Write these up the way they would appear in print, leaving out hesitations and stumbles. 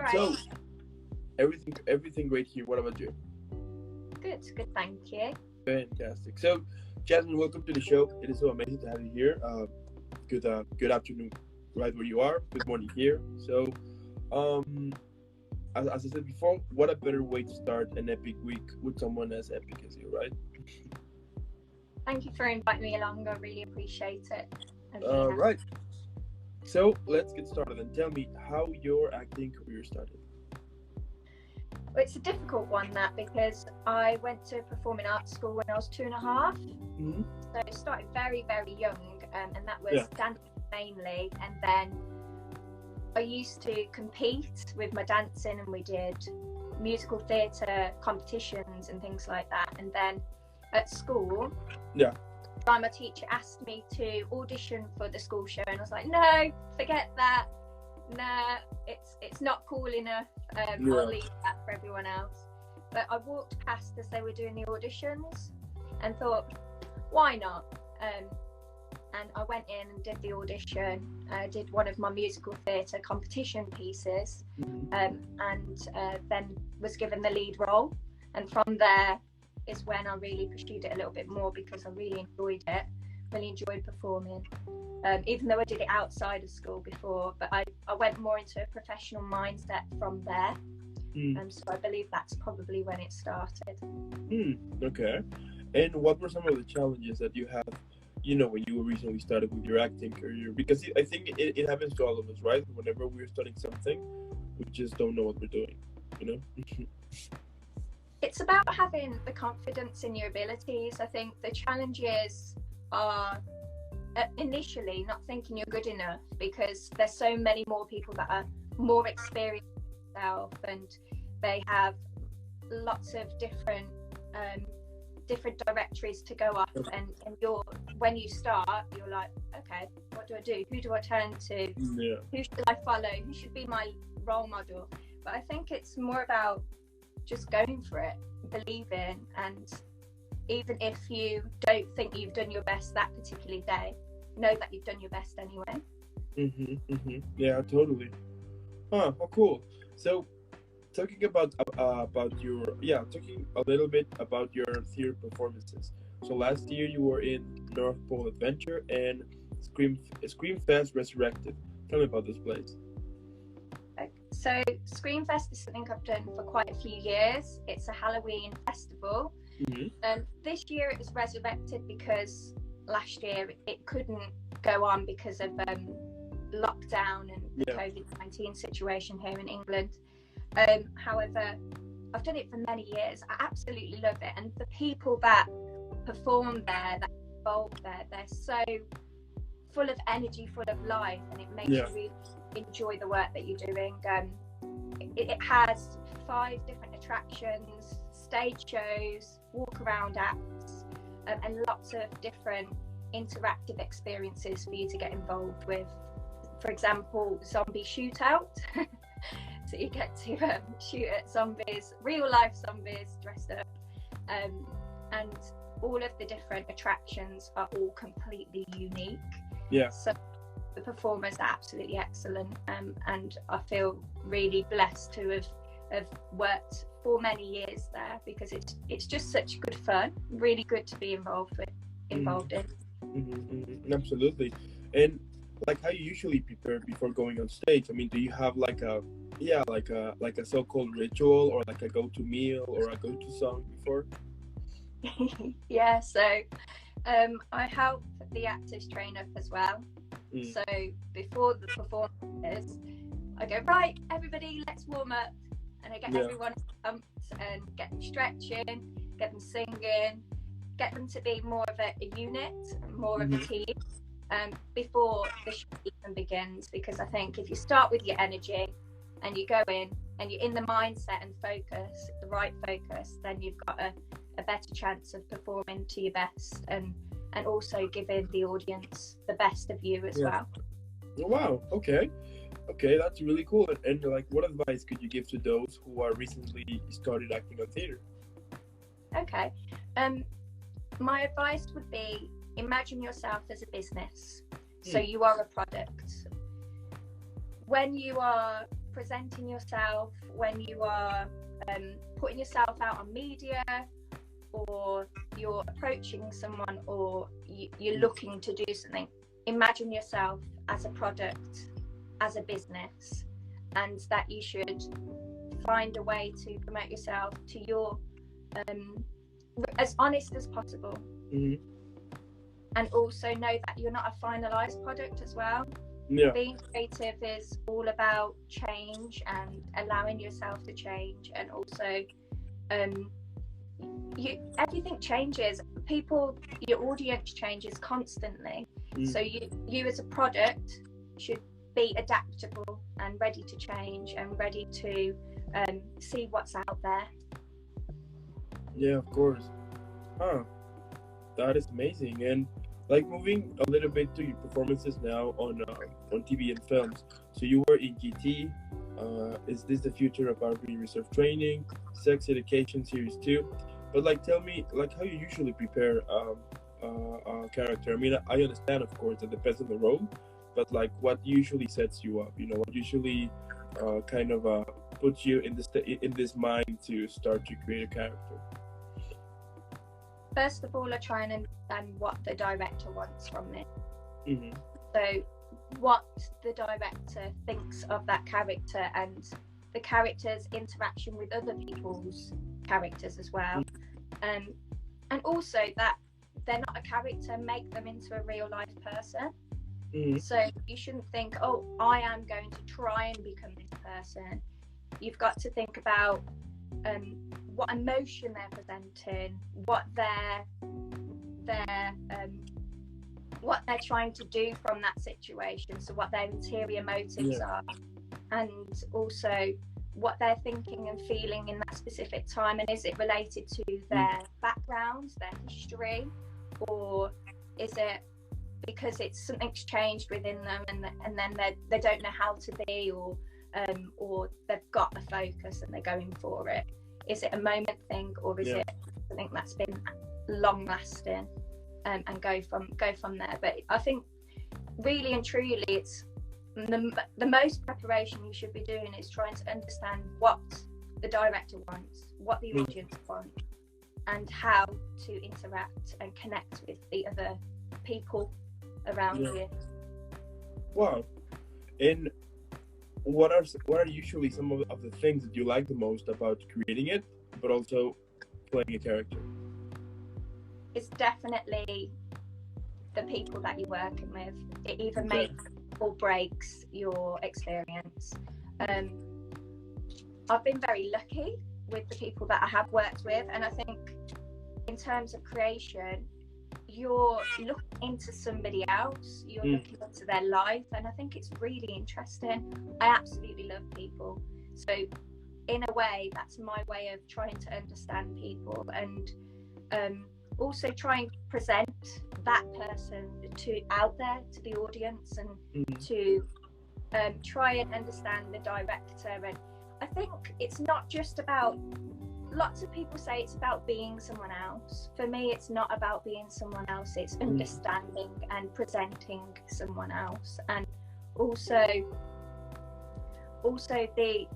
right. So everything great here. What about you? Good, thank you. Fantastic. So, Jazzmin, welcome to the show. It is so amazing to have you here. Good afternoon, right where you are. Good morning here. So, as I said before, what a better way to start an epic week with someone as epic as you, right? Thank you for inviting me along. I really appreciate it. Right. So let's get started and tell me how your acting career started. Well, it's a difficult one, that, because I went to performing arts school when I was 2.5. Mm-hmm. So I started very, very young, and that was dancing mainly. And then I used to compete with my dancing, and we did musical theatre competitions and things like that. And then at school, my teacher asked me to audition for the school show, and I was like, no, forget that. No, it's not cool enough. I'll leave that for everyone else. But I walked past as they were doing the auditions and thought, why not? And I went in and did the audition. I did one of my musical theatre competition pieces, and then was given the lead role. And from there is when I really pursued it a little bit more, because I really enjoyed it, really enjoyed performing. Even though I did it outside of school before, but I went more into a professional mindset from there. So I believe that's probably when it started. Okay. And what were some of the challenges that you had, when you recently started with your acting career? Because I think it happens to all of us, right? Whenever we're studying something, we just don't know what we're doing, It's about having the confidence in your abilities. I think the challenges are initially not thinking you're good enough, because there's so many more people that are more experienced than yourself, and they have lots of different directories to go up, and when you start, you're like, okay, what do I do? Who do I turn to? Who should I follow? Who should be my role model? But I think it's more about just going for it, believing, and even if you don't think you've done your best that particular day, know that you've done your best anyway. Yeah, totally. Oh, cool. So, talking talking a little bit about your theater performances. So last year you were in North Pole Adventure and Screenfest Resurrected. Tell me about this place. So Screenfest is something I've done for quite a few years. It's a Halloween festival. This year it was resurrected because last year it couldn't go on because of lockdown and the COVID-19 situation here in England. However, I've done it for many years. I absolutely love it, and the people that perform there, that involved there, they're so full of energy, full of life, and it makes you really enjoy the work that you're doing. It has 5 different attractions, stage shows, walk around acts, and lots of different interactive experiences for you to get involved with. For example, zombie shootout. So you get to shoot at zombies, real life zombies dressed up, and all of the different attractions are all completely unique. So the performers are absolutely excellent, and I feel really blessed to have worked for many years there, because it's just such good fun, really good to be involved in. Absolutely. And like, how you usually prepare before going on stage? I mean, do you have like a so-called ritual, or like a go-to meal, or a go-to song before? So I help the actors train up as well. So before the performances, I go, right, everybody, let's warm up, and I get everyone pumped and get them stretching, get them singing, get them to be more of a unit, more of a team, before the show even begins. Because I think if you start with your energy and you go in and you're in the mindset and focus, the right focus, then you've got a better chance of performing to your best, and also giving the audience the best of you as well. Oh, wow. Okay, that's really cool. And like, what advice could you give to those who are recently started acting on theater? Okay, my advice would be, imagine yourself as a business. So you are a product. When you are presenting yourself, when you are putting yourself out on media, or you're approaching someone, or you're looking to do something, imagine yourself as a product, as a business, and that you should find a way to promote yourself to your as honest as possible. And also know that you're not a finalized product as well. Being creative is all about change and allowing yourself to change, and also everything changes. Your audience changes constantly. So you as a product should be adaptable and ready to change and ready to see what's out there. Yeah, of course. That is amazing. And like, moving a little bit to your performances now on TV and films. So you were in GT. Is This the Future of Our Reserve Training, Sex Education Series 2? But like, tell me, like, how you usually prepare a character. I mean, I understand, of course, it depends on the role, but like, what usually sets you up? You know, what usually kind of puts you in this mind to start to create a character? First of all, I try and understand what the director wants from me. So what the director thinks of that character, and the character's interaction with other people's characters as well. And also that they're not a character, make them into a real life person. So you shouldn't think, oh, I am going to try and become this person. You've got to think about what emotion they're presenting, what they're trying to do from that situation, so what their interior motives are, and also what they're thinking and feeling in that specific time, and is it related to their backgrounds, their history, or is it because something's changed within them, and then they don't know how to be, or they've got a focus and they're going for it. Is it a moment thing, or is it something that's been long lasting, and go from there? But I think really and truly, it's the most preparation you should be doing is trying to understand what the director wants, what the audience want, and how to interact and connect with the other people around you. Wow. And what are usually some of the things that you like the most about creating it, but also playing a character? It's definitely the people that you're working with. It either makes or breaks your experience. I've been very lucky with the people that I have worked with, and I think in terms of creation, you're looking into somebody else, you're looking into their life, and I think it's really interesting. I absolutely love people, so in a way that's my way of trying to understand people, and also try and present that person out there to the audience, and to try and understand the director. And I think it's not just about, lots of people say it's about being someone else. For me, it's not about being someone else, it's understanding and presenting someone else, and also the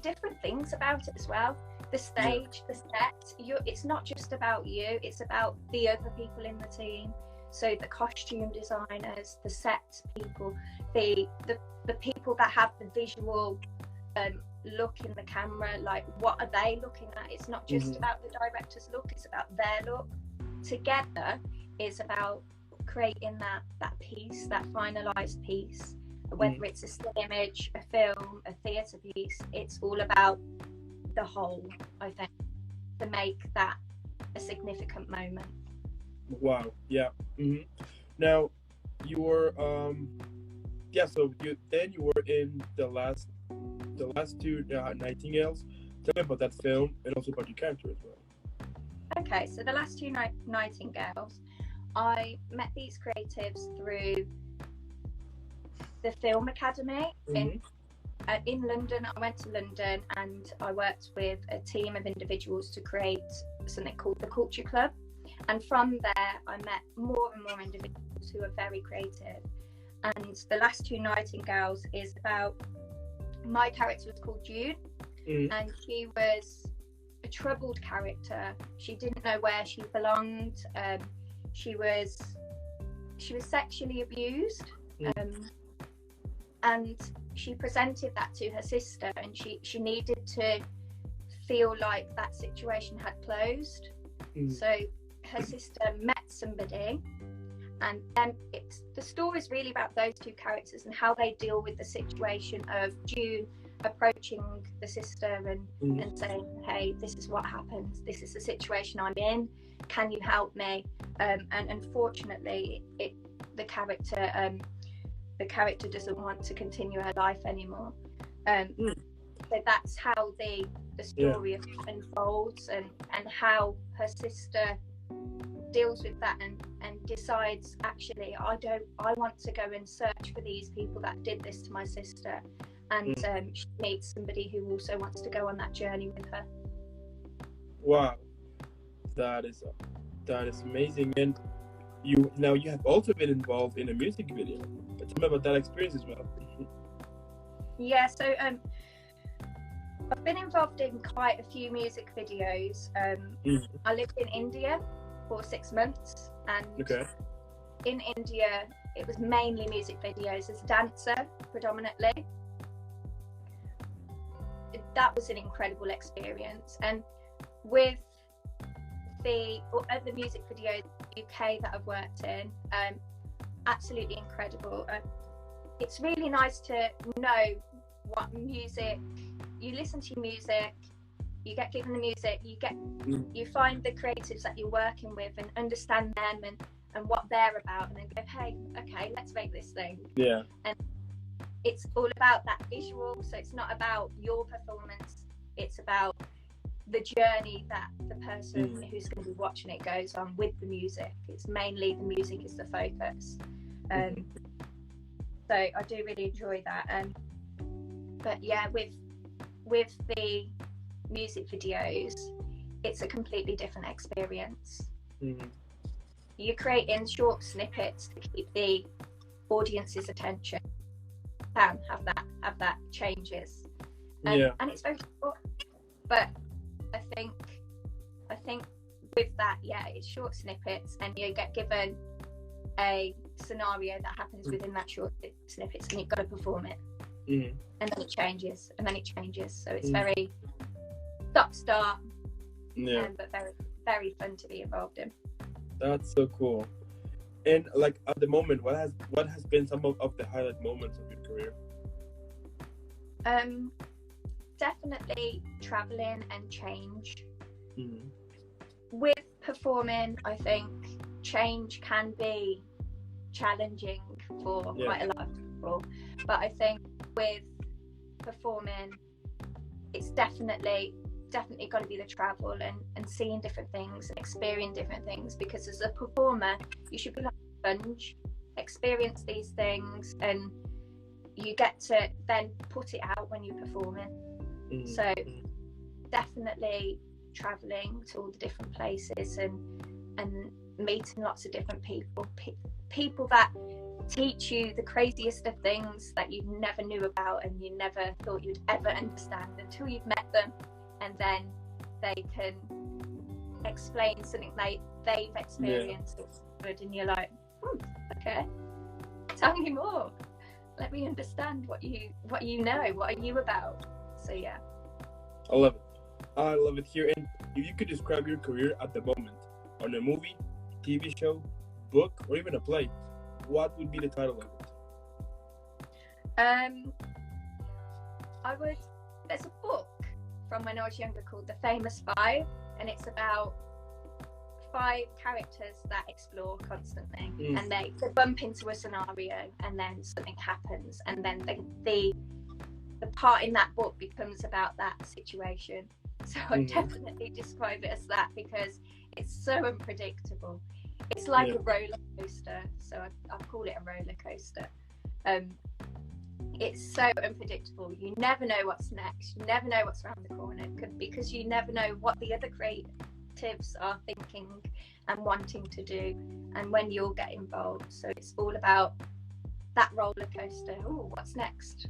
different things about it as well. The stage, the set, it's not just about you, it's about the other people in the team. So the costume designers, the set people, the people that have the visual look in the camera, like what are they looking at? It's not just about the director's look, it's about their look. Together is about creating that piece, that finalized piece, whether it's a still image, a film, a theatre piece. It's all about the whole, I think, to make that a significant moment. Wow. Yeah. Now you were so you were in the last two Nightingales. Tell me about that film and also about your character as well. Okay, so the last two Nightingales, I met these creatives through the Film Academy in London. I went to London and I worked with a team of individuals to create something called the Culture Club, and from there I met more and more individuals who are very creative. And the last two Nightingales is about my character was called June, and she was a troubled character. She didn't know where she belonged. She was sexually abused, and she presented that to her sister, and she needed to feel like that situation had closed. So her sister met somebody, and then the story is really about those two characters and how they deal with the situation of June approaching the sister and saying, hey, this is what happened, this is the situation I'm in, can you help me? And unfortunately the character doesn't want to continue her life anymore. So that's how the story unfolds, and how her sister deals with that and decides, actually I want to go and search for these people that did this to my sister, and she meets somebody who also wants to go on that journey with her. Wow, that is amazing. And you have also been involved in a music video. Tell me about that experience as well. Yeah, so I've been involved in quite a few music videos. I lived in India for 6 months, and in India it was mainly music videos as a dancer predominantly. That was an incredible experience, and with the other music videos in the UK that I've worked in, absolutely incredible. It's really nice to know what music you listen to. Music, you get given the music, you find the creatives that you're working with and understand them and what they're about, and then go, hey, okay, let's make this thing. Yeah. And it's all about that visual, so it's not about your performance, it's about the journey that the person who's going to be watching it goes on with the music. It's mainly the music is the focus. So I do really enjoy that. But yeah, with the music videos, it's a completely different experience. You're creating short snippets to keep the audience's attention. Have that changes, and it's very short. But I think with that, it's short snippets, and you get given a scenario that happens within that short snippets, and you've got to perform it. And then it changes, so it's very stop-start, but very, very fun to be involved in. That's so cool. And like at the moment, what has been some of the highlight moments of your career? Definitely traveling and change. With performing, I think change can be challenging for quite a lot of people, but I think with performing, it's definitely got to be the travel and seeing different things and experiencing different things, because as a performer you should be like a sponge, experience these things, and you get to then put it out when you're performing. So definitely traveling to all the different places and meeting lots of different people that teach you the craziest of things that you never knew about and you never thought you'd ever understand until you've met them, and then they can explain something they've experienced and you're like, okay, tell me more, let me understand what you know, what are you about. So yeah, I love it here. And if you could describe your career at the moment on a movie, TV show, book, or even a play, what would be the title of it? There's a book from when I was younger called The Famous Five, and it's about 5 characters that explore constantly, and they bump into a scenario, and then something happens, and then the part in that book becomes about that situation. So I definitely describe it as that, because it's so unpredictable. It's like a roller coaster, so I call it a roller coaster. It's so unpredictable. You never know what's next. You never know what's around the corner, because you never know what the other creatives are thinking and wanting to do, and when you'll get involved. So it's all about that roller coaster. Oh, what's next?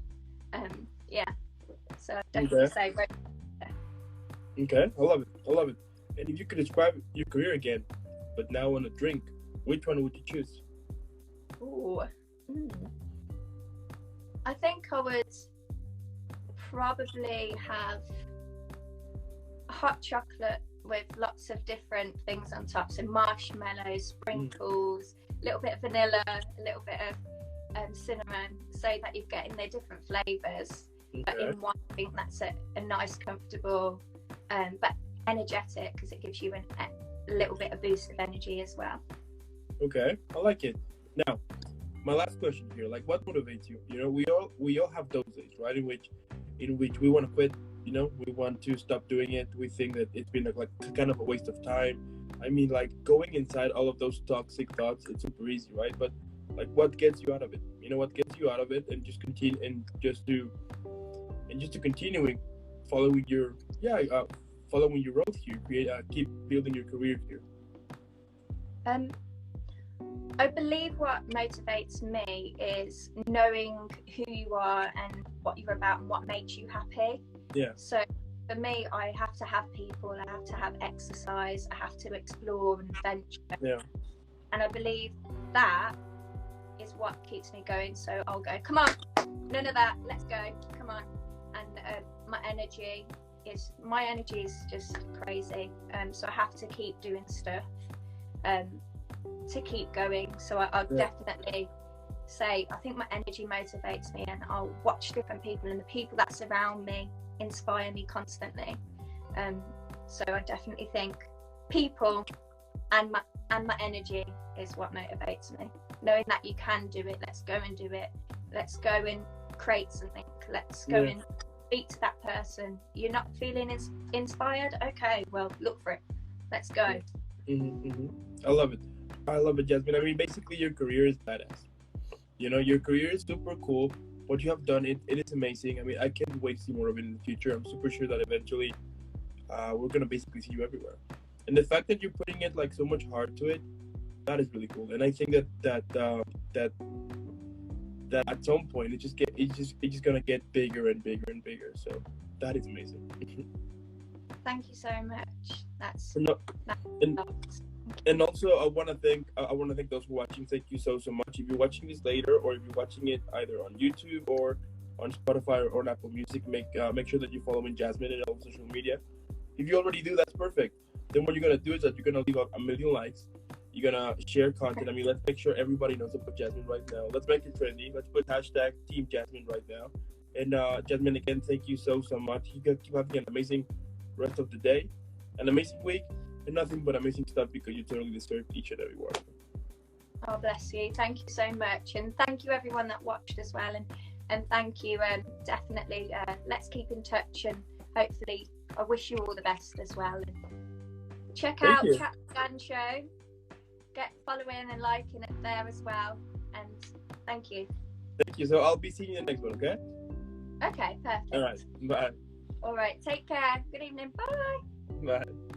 So I'd definitely say. Okay, I love it. I love it. And if you could describe your career again, but now on a drink, which one would you choose? Ooh. I think I would probably have hot chocolate with lots of different things on top. So marshmallows, sprinkles, a little bit of vanilla, a little bit of cinnamon, so that you're getting the different flavours. But in one, I think that's a nice, comfortable, but energetic, because it gives you a little bit of boost of energy as well. Okay, I like it. Now, my last question here, like, what motivates you? You know, we all have those days, right? In which we want to quit. You know, we want to stop doing it. We think that it's been like kind of a waste of time. I mean, like, going inside all of those toxic thoughts, it's super easy, right? But like, what gets you out of it? You know, what gets you out of it, and just continue, and just to continuing following your following your road here, keep building your career here. I believe what motivates me is knowing who you are and what you're about and what makes you happy. Yeah. So for me, I have to have people, I have to have exercise, I have to explore and venture. Yeah. And I believe that is what keeps me going. So I'll go, come on, none of that, let's go, come on. And my energy is just crazy. So I have to keep doing stuff to keep going. So I'll definitely say, I think my energy motivates me, and I'll watch different people, and the people that surround me inspire me constantly. So I definitely think people and my energy is what motivates me. Knowing that you can do it, let's go and do it. Let's go and create something. Let's go and speak to that person. You're not feeling inspired? Okay, well, look for it. Let's go. I love it. I love it, Jazzmin. I mean, basically, your career is badass. You know, your career is super cool. What you have done, it is amazing. I mean, I can't wait to see more of it in the future. I'm super sure that eventually we're going to basically see you everywhere. And the fact that you're putting it like so much heart to it, that is really cool. And I think that at some point it's just gonna get bigger and bigger and bigger. So that is amazing. Thank you so much. And also I want to thank those who are watching. Thank you so much. If you're watching this later, or if you're watching it either on YouTube or on Spotify or on Apple Music, make sure that you're following Jazzmin in all social media. If you already do, that's perfect. Then what you're gonna do is that you're gonna leave a million likes. You're gonna share content. I mean, let's make sure everybody knows about Jazzmin right now. Let's make it trendy. Let's put hashtag Team Jazzmin right now. And Jazzmin, again, thank you so much. You guys keep having an amazing rest of the day, an amazing week, and nothing but amazing stuff, because you totally deserve each and every one. Oh, bless you. Thank you so much, and thank you everyone that watched as well. And thank you. Definitely, let's keep in touch, and hopefully, I wish you all the best as well. And check out Chat with Dan Show. Get following and liking it there as well. And thank you. Thank you. So I'll be seeing you in the next one, okay? Okay, perfect. All right. Bye. All right. Take care. Good evening. Bye. Bye.